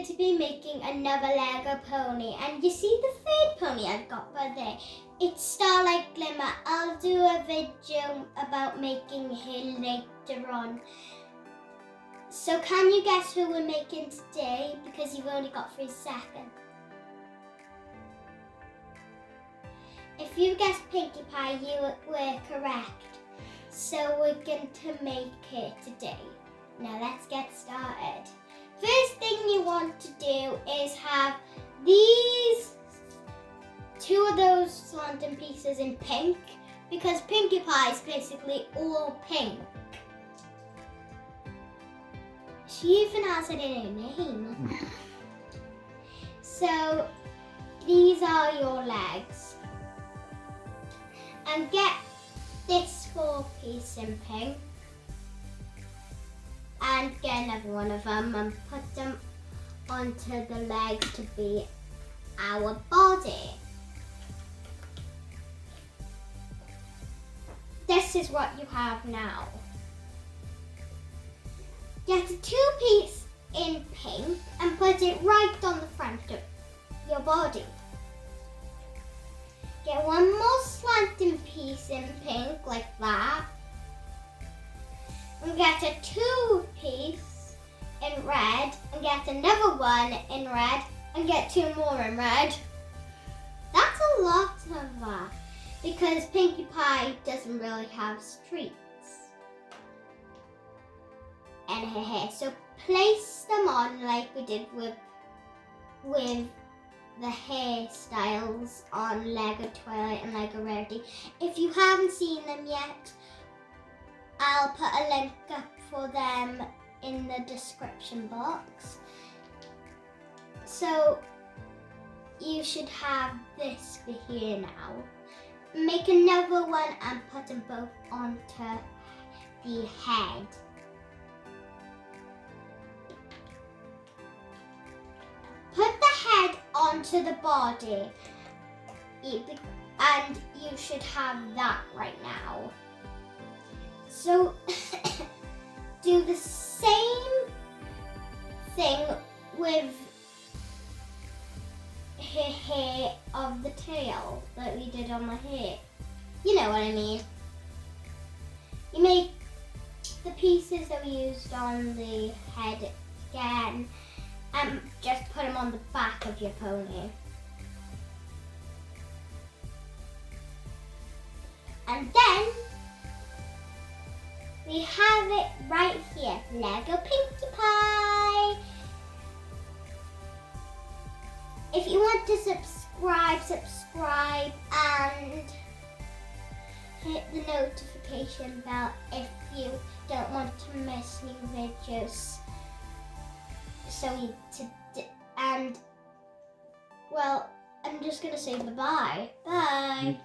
going to be making another Lego pony, and you see the third pony I've got by there. It's Starlight Glimmer. I'll do a video about making her later on. So can you guess who we're making today? Because you've only got 3 seconds. If you guessed Pinkie Pie, you were correct. So we're going to make it today. Now let's get started. First thing you want to do is have these 2 of those slanting pieces in pink, because Pinkie Pie is basically all pink. She even has it in her name. So these are your legs. And get this 4 piece in pink. And get another one of them and put them onto the legs to be our body. This is what you have now. Get a 2 piece in pink and put it right on the front of your body. Get 1 more slanting piece in pink like that. And get a 2 piece in red and get another one in red and get 2 more in red. That's a lot of that because Pinkie Pie doesn't really have streaks in her hair. So place them on like we did with the hairstyles on Lego Twilight and Lego Rarity. If you haven't seen them yet, I'll put a link up for them in the description box. So you should have this for here now. Make another one and put them both onto the head. Put the head onto the body and you should have that right now. So do the same thing with her hair of the tail that we did on the hair. You know what I mean. You make the pieces that we used on the head again and just put them on the back of your pony. And then we have it right here, Lego Pinkie Pie. If you want to subscribe and hit the notification bell if you don't want to miss new videos. And well, I'm just gonna say bye-bye. Bye.